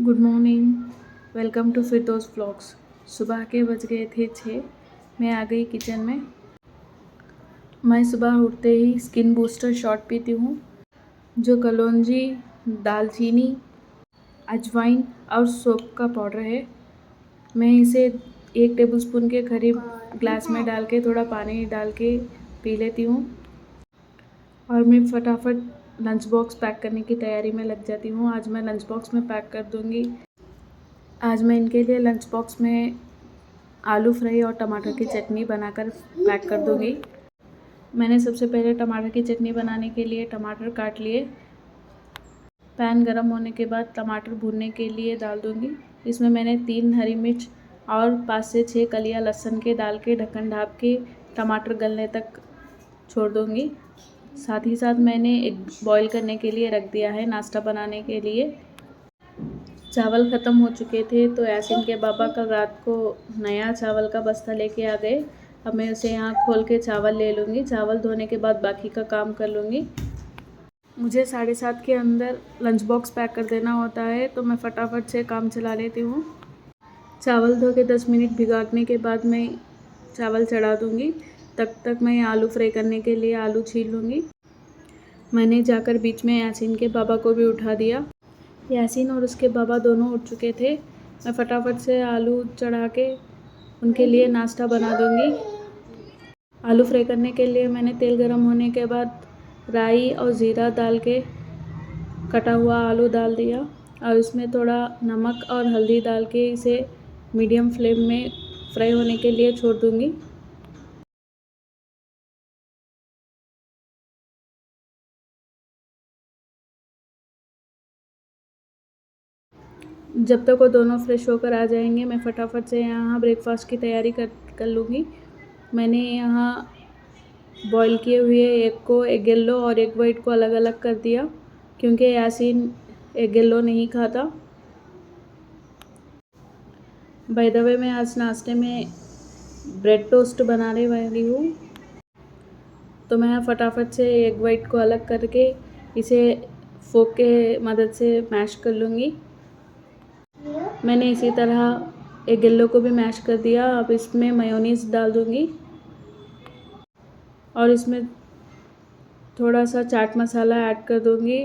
Good morning. Welcome to Firdaus vlogs. सुबह के बज गए थे 6। मैं आ गई किचन में। मैं सुबह उठते ही स्किन बूस्टर शॉट पीती हूँ, जो कलौंजी, दालचीनी, अजवाइन और सौंफ का पाउडर है। मैं इसे 1 टेबलस्पून के करीब ग्लास में डाल के थोड़ा पानी डाल के पी लेती हूँ और मैं फटाफट लंच बॉक्स पैक करने की तैयारी में लग जाती हूँ। आज मैं लंच बॉक्स में पैक कर दूँगी। आज मैं इनके लिए लंच बॉक्स में आलू फ्राई और टमाटर की चटनी बनाकर पैक कर दूँगी। मैंने सबसे पहले टमाटर की चटनी बनाने के लिए टमाटर काट लिए। पैन गरम होने के बाद टमाटर भूनने के लिए डाल दूँगी। इसमें मैंने 3 हरी मिर्च और 5 से 6 कलियां लहसुन के डाल के ढक्कन ढाँप के टमाटर गलने तक छोड़ दूँगी। साथ ही साथ मैंने एक बॉईल करने के लिए रख दिया है नाश्ता बनाने के लिए। चावल ख़त्म हो चुके थे तो यासीन के पापा कल रात को नया चावल का बस्ता लेके आ गए। अब मैं उसे यहाँ खोल के चावल ले लूँगी। चावल धोने के बाद बाकी का काम कर लूँगी। मुझे 7:30 के अंदर लंच बॉक्स पैक कर देना होता है, तो मैं फटाफट से काम चला लेती हूँ। चावल धो के 10 मिनट भिगाने के बाद मैं चावल चढ़ा दूँगी। तब तक मैं आलू फ्राई करने के लिए आलू छील लूँगी। मैंने जाकर बीच में यासीन के पापा को भी उठा दिया। यासीन और उसके बाबा दोनों उठ चुके थे। मैं फटाफट से आलू चढ़ा के उनके लिए नाश्ता बना दूँगी। आलू फ्राई करने के लिए मैंने तेल गरम होने के बाद राई और ज़ीरा डाल के कटा हुआ आलू डाल दिया और इसमें थोड़ा नमक और हल्दी डाल के इसे मीडियम फ्लेम में फ्राई होने के लिए छोड़ दूँगी। जब तक वो दोनों फ्रेश होकर आ जाएंगे, मैं फटाफट से यहाँ ब्रेकफास्ट की तैयारी कर लूँगी। मैंने यहाँ बॉईल किए हुए एग को, एग येलो और एग वाइट को अलग अलग कर दिया, क्योंकि यासीन एग येलो नहीं खाता। बाय द वे, मैं आज नाश्ते में ब्रेड टोस्ट बनाने वाली हूँ, तो मैं फटाफट से एग वाइट को अलग करके इसे फोक के मदद से मैश कर लूँगी। मैंने इसी तरह एग येलो को भी मैश कर दिया। अब इसमें मेयोनीज़ डाल दूँगी और इसमें थोड़ा सा चाट मसाला ऐड कर दूँगी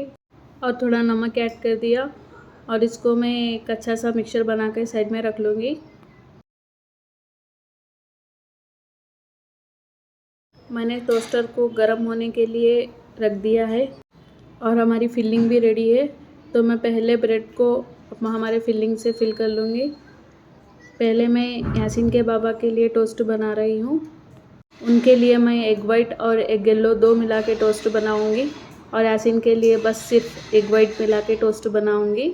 और थोड़ा नमक ऐड कर दिया और इसको मैं एक अच्छा सा मिक्सचर बना कर साइड में रख लूँगी। मैंने टोस्टर को गर्म होने के लिए रख दिया है और हमारी फिलिंग भी रेडी है। तो मैं पहले ब्रेड को हमारे फिलिंग से फिल कर लूँगी। पहले मैं यासीन के बाबा के लिए टोस्ट बना रही हूँ। उनके लिए मैं एग वाइट और एग येलो 2 मिला के टोस्ट बनाऊँगी और यासीन के लिए बस सिर्फ एग वाइट मिला के टोस्ट बनाऊँगी।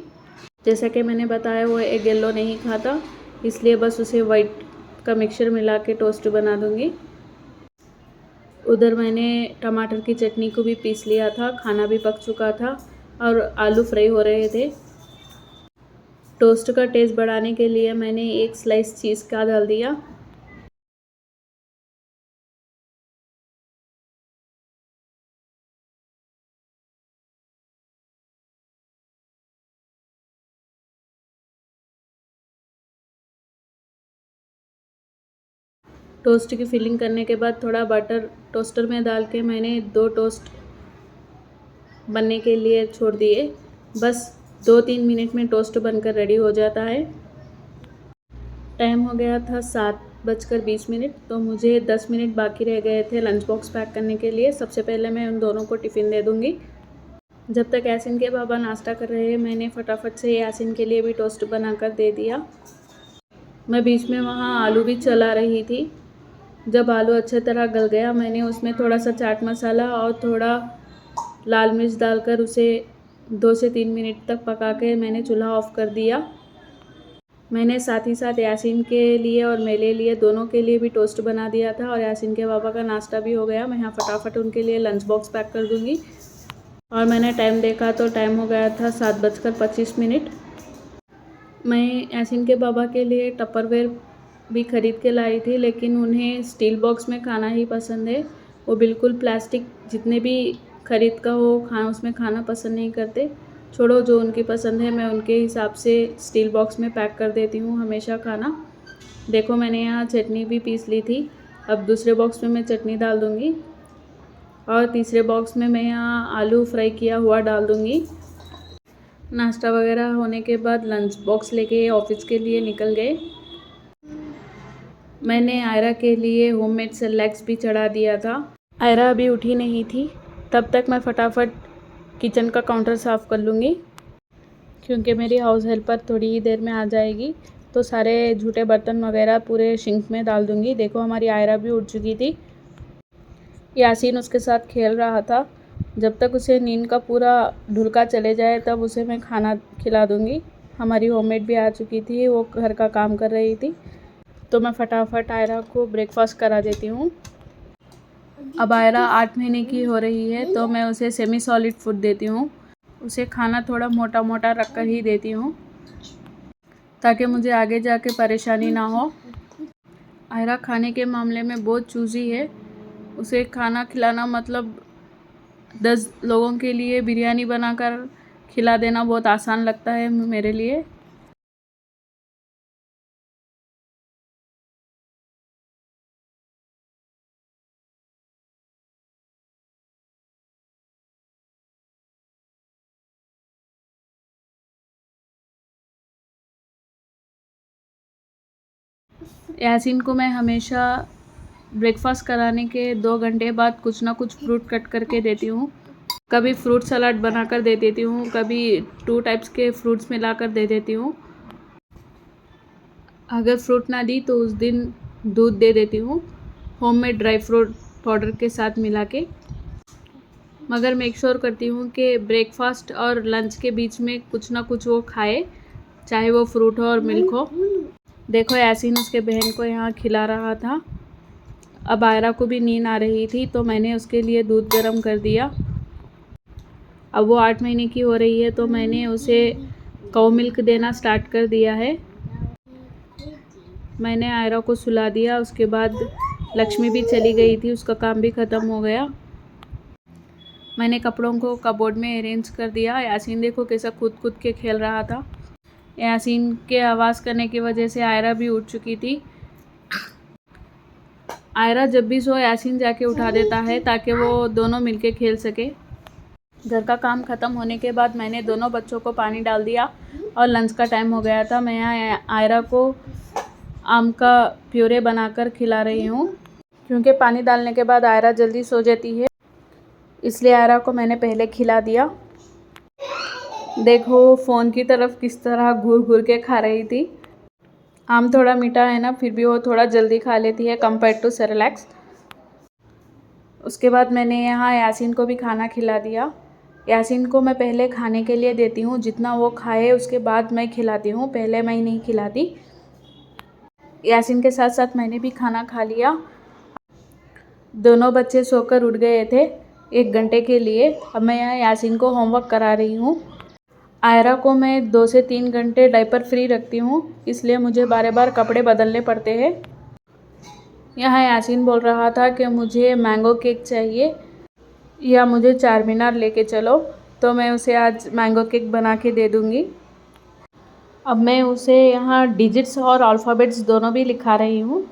जैसा कि मैंने बताया, वो एग येलो नहीं खाता, इसलिए बस उसे वाइट का मिक्सचर मिला के टोस्ट बना दूँगी। उधर मैंने टमाटर की चटनी को भी पीस लिया था, खाना भी पक चुका था और आलू फ्राई हो रहे थे। टोस्ट का टेस्ट बढ़ाने के लिए मैंने 1 स्लाइस चीज़ का डाल दिया। टोस्ट की फिलिंग करने के बाद थोड़ा बटर टोस्टर में डाल के मैंने 2 टोस्ट बनने के लिए छोड़ दिए। बस 2-3 मिनट में टोस्ट बनकर रेडी हो जाता है। टाइम हो गया था 7:20, तो मुझे 10 मिनट बाकी रह गए थे लंच बॉक्स पैक करने के लिए। सबसे पहले मैं उन दोनों को टिफ़िन दे दूँगी। जब तक यासीन के बाबा नाश्ता कर रहे हैं, मैंने फटाफट से यासीन के लिए भी टोस्ट बनाकर दे दिया। मैं बीच में वहाँ आलू भी चला रही थी। जब आलू अच्छी तरह गल गया, मैंने उसमें थोड़ा सा चाट मसाला और थोड़ा लाल मिर्च डालकर उसे 2 से 3 मिनट तक पका के मैंने चूल्हा ऑफ़ कर दिया। मैंने साथ ही साथ यासीन के लिए और मेरे लिए, दोनों के लिए भी टोस्ट बना दिया था और यासीन के पापा का नाश्ता भी हो गया। मैं यहाँ फटाफट उनके लिए लंच बॉक्स पैक कर दूँगी। और मैंने टाइम देखा तो टाइम हो गया था 7:25। मैं यासीन के पापा के लिए टपरवेयर भी ख़रीद के लाई थी, लेकिन उन्हें स्टील बॉक्स में खाना ही पसंद है। वो बिल्कुल प्लास्टिक जितने भी ख़रीद का हो उसमें खाना पसंद नहीं करते। छोड़ो, जो उनकी पसंद है मैं उनके हिसाब से स्टील बॉक्स में पैक कर देती हूँ हमेशा खाना। देखो मैंने यहाँ चटनी भी पीस ली थी। अब दूसरे बॉक्स में मैं चटनी डाल दूँगी और तीसरे बॉक्स में मैं यहाँ आलू फ्राई किया हुआ डाल दूँगी। नाश्ता वगैरह होने के बाद लंच बॉक्स लेके ऑफिस के लिए निकल गए। मैंने आयरा के लिए होममेड सेरेलैक्स भी चढ़ा दिया था। आयरा अभी उठी नहीं थी, तब तक मैं फटाफट किचन का काउंटर साफ़ कर लूँगी, क्योंकि मेरी हाउस हेल्पर थोड़ी ही देर में आ जाएगी। तो सारे झूठे बर्तन वगैरह पूरे सिंक में डाल दूँगी। देखो हमारी आयरा भी उठ चुकी थी। यासीन उसके साथ खेल रहा था। जब तक उसे नींद का पूरा ढुलका चले जाए तब उसे मैं खाना खिला दूँगी। हमारी होममेड भी आ चुकी थी, वो घर का काम कर रही थी, तो मैं फटाफट आयरा को ब्रेकफास्ट करा देती हूँ। अब आयरा 8 महीने की हो रही है, तो मैं उसे सेमी सॉलिड फूड देती हूँ। उसे खाना थोड़ा मोटा मोटा रख कर ही देती हूँ, ताकि मुझे आगे जाके परेशानी ना हो। आयरा खाने के मामले में बहुत चूज़ी है। उसे खाना खिलाना मतलब 10 लोगों के लिए बिरयानी बनाकर खिला देना बहुत आसान लगता है मेरे लिए। यासीन को मैं हमेशा ब्रेकफास्ट कराने के 2 घंटे बाद कुछ ना कुछ फ्रूट कट करके देती हूँ। कभी फ्रूट सलाद बनाकर दे देती हूँ, कभी 2 टाइप्स के फ्रूट्स मिलाकर दे देती हूँ। अगर फ्रूट ना दी तो उस दिन दूध दे देती हूँ, होममेड ड्राई फ्रूट पाउडर के साथ मिला के। मगर मेक श्योर करती हूँ कि ब्रेकफास्ट और लंच के बीच में कुछ ना कुछ वो खाए, चाहे वो फ्रूट हो और मिल्क हो। देखो यासीन उसके बहन को यहाँ खिला रहा था। अब आयरा को भी नींद आ रही थी, तो मैंने उसके लिए दूध गर्म कर दिया। अब वो 8 महीने की हो रही है, तो मैंने उसे काऊ मिल्क देना स्टार्ट कर दिया है। मैंने आयरा को सुला दिया। उसके बाद लक्ष्मी भी चली गई थी, उसका काम भी ख़त्म हो गया। मैंने कपड़ों को कबोर्ड में अरेंज कर दिया। यासीन देखो कैसा कूद कूद के खेल रहा था। यासीन के आवाज़ करने की वजह से आयरा भी उठ चुकी थी। आयरा जब भी सो यासीन जाके उठा देता है, ताकि वो दोनों मिलके खेल सके। घर का काम ख़त्म होने के बाद मैंने दोनों बच्चों को पानी डाल दिया और लंच का टाइम हो गया था। मैं यहाँ आयरा को आम का प्यूरे बनाकर खिला रही हूँ, क्योंकि पानी डालने के बाद आयरा जल्दी सो जाती है, इसलिए आयरा को मैंने पहले खिला दिया। देखो फ़ोन की तरफ किस तरह घूर घूर के खा रही थी। आम थोड़ा मीठा है ना, फिर भी वो थोड़ा जल्दी खा लेती है कंपेयर टू सेरेलैक्स। उसके बाद मैंने यहाँ यासीन को भी खाना खिला दिया। यासीन को मैं पहले खाने के लिए देती हूँ, जितना वो खाए उसके बाद मैं खिलाती हूँ, पहले मैं ही नहीं खिलाती। यासीन के साथ साथ मैंने भी खाना खा लिया। दोनों बच्चे सोकर उठ गए थे 1 घंटे के लिए। अब मैं यहाँ यासीन को होमवर्क करा रही हूँ। आयरा को मैं 2 से 3 घंटे डायपर फ्री रखती हूँ, इसलिए मुझे बार बार कपड़े बदलने पड़ते हैं। यहाँ यासीन बोल रहा था कि मुझे मैंगो केक चाहिए या मुझे चार मीनार लेके चलो, तो मैं उसे आज मैंगो केक बना के दे दूँगी। अब मैं उसे यहाँ डिजिट्स और अल्फ़ाबेट्स दोनों भी लिखा रही हूँ।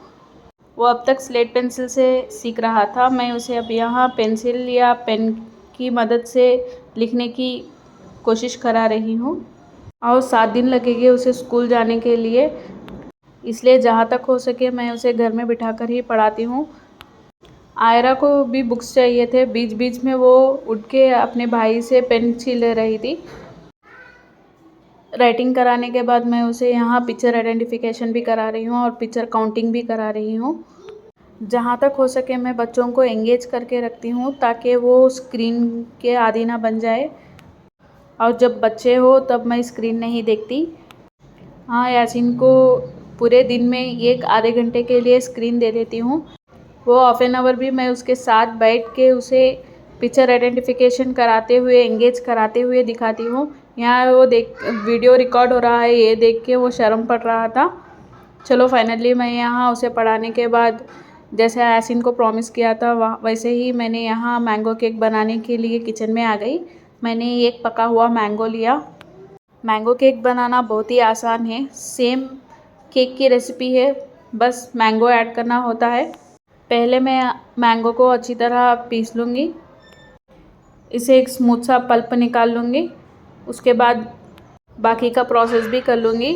वो अब तक स्लेट पेंसिल से सीख रहा था, मैं उसे अब यहाँ पेंसिल या पेन की मदद से लिखने की कोशिश करा रही हूँ। और 7 दिन लगेंगे उसे स्कूल जाने के लिए, इसलिए जहाँ तक हो सके मैं उसे घर में बिठाकर ही पढ़ाती हूँ। आयरा को भी बुक्स चाहिए थे, बीच बीच में वो उठ के अपने भाई से पेन छीन ले रही थी। राइटिंग कराने के बाद मैं उसे यहाँ पिक्चर आइडेंटिफिकेशन भी करा रही हूँ और पिक्चर काउंटिंग भी करा रही हूँ। जहाँ तक हो सके मैं बच्चों को एंगेज करके रखती हूँ, ताकि वो स्क्रीन के आदी ना बन जाए, और जब बच्चे हो तब मैं स्क्रीन नहीं देखती। हाँ, यासीन को पूरे दिन में 1 आधे घंटे के लिए स्क्रीन दे देती हूँ। वो हाफ एन आवर भी मैं उसके साथ बैठ के उसे पिक्चर आइडेंटिफिकेशन कराते हुए, एंगेज कराते हुए दिखाती हूँ। यहाँ वो वीडियो रिकॉर्ड हो रहा है, ये देख के वो शर्म पड़ रहा था। चलो फाइनली मैं यहाँ उसे पढ़ाने के बाद, जैसे यासीन को प्रॉमिस किया था वैसे ही मैंने यहाँ मैंगो केक बनाने के लिए किचन में आ गई। मैंने एक पका हुआ मैंगो लिया। मैंगो केक बनाना बहुत ही आसान है, सेम केक की रेसिपी है, बस मैंगो ऐड करना होता है। पहले मैं मैंगो को अच्छी तरह पीस लूँगी, इसे एक स्मूथ सा पल्प निकाल लूँगी। उसके बाद बाकी का प्रोसेस भी कर लूँगी।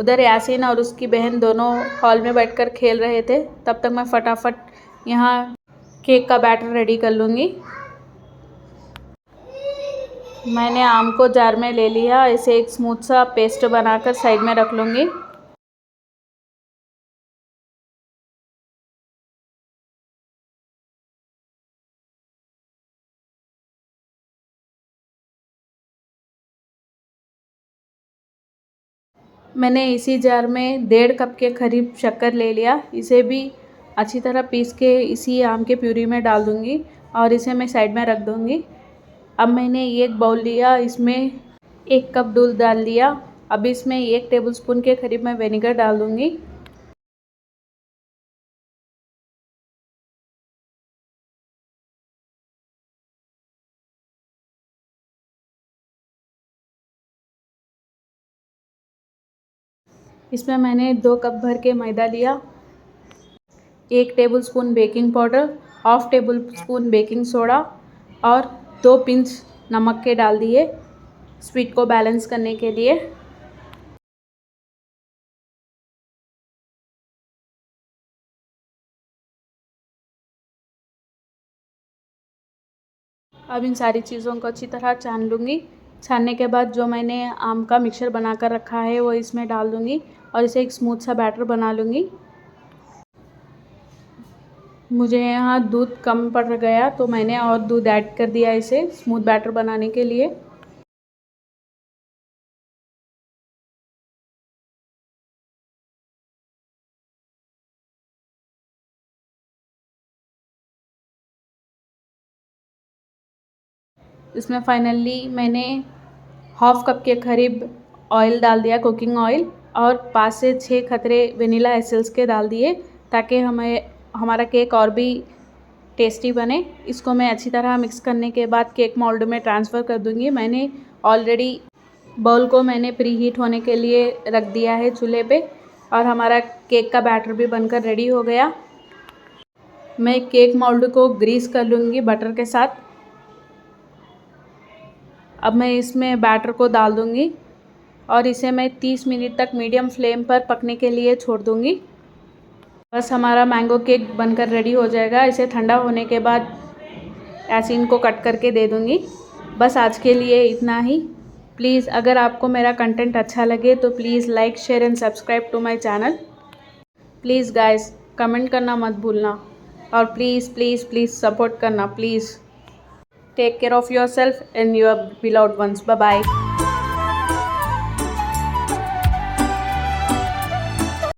उधर यासीन और उसकी बहन दोनों हॉल में बैठकर खेल रहे थे, तब तक मैं फटाफट यहाँ केक का बैटर रेडी कर लूँगी। मैंने आम को जार में ले लिया, इसे एक स्मूथ सा पेस्ट बनाकर साइड में रख लूँगी। मैंने इसी जार में 1.5 कप के करीब शक्कर ले लिया, इसे भी अच्छी तरह पीस के इसी आम के प्यूरी में डाल दूँगी और इसे मैं साइड में रख दूँगी। अब मैंने एक बाउल लिया, इसमें 1 कप दूध डाल दिया। अब इसमें 1 टेबलस्पून के करीब मैं विनेगर डाल दूँगी। इसमें मैंने 2 कप भर के मैदा लिया, 1 tablespoon baking powder, half tablespoon baking soda और 2 पिंच नमक के डाल दिए स्वीट को बैलेंस करने के लिए। अब इन सारी चीज़ों को अच्छी तरह छान लूँगी। छानने के बाद जो मैंने आम का मिक्सचर बना कर रखा है वो इसमें डाल दूँगी और इसे एक स्मूथ सा बैटर बना लूँगी। मुझे यहाँ दूध कम पड़ गया तो मैंने और दूध ऐड कर दिया इसे स्मूथ बैटर बनाने के लिए। इसमें फाइनली मैंने हाफ कप के करीब ऑयल डाल दिया, कुकिंग ऑयल, और 5 से 6 खतरे वनीला एसेंस के डाल दिए ताकि हमारा केक और भी टेस्टी बने। इसको मैं अच्छी तरह मिक्स करने के बाद केक मोल्ड में ट्रांसफ़र कर दूँगी। मैंने ऑलरेडी बाउल को मैंने प्री हीट होने के लिए रख दिया है चूल्हे पे और हमारा केक का बैटर भी बनकर रेडी हो गया। मैं केक मोल्ड को ग्रीस कर लूँगी बटर के साथ। अब मैं इसमें बैटर को डाल दूँगी और इसे मैं 30 मिनट तक मीडियम फ्लेम पर पकने के लिए छोड़ दूँगी। बस हमारा मैंगो केक बनकर रेडी हो जाएगा। इसे ठंडा होने के बाद यासीन को कट करके दे दूँगी। बस आज के लिए इतना ही। प्लीज़ अगर आपको मेरा कंटेंट अच्छा लगे तो please like, share and subscribe to my channel. Please guys comment करना मत भूलना और प्लीज़ प्लीज़ प्लीज़ सपोर्ट करना please. Take care of yourself and your beloved ones. Bye bye.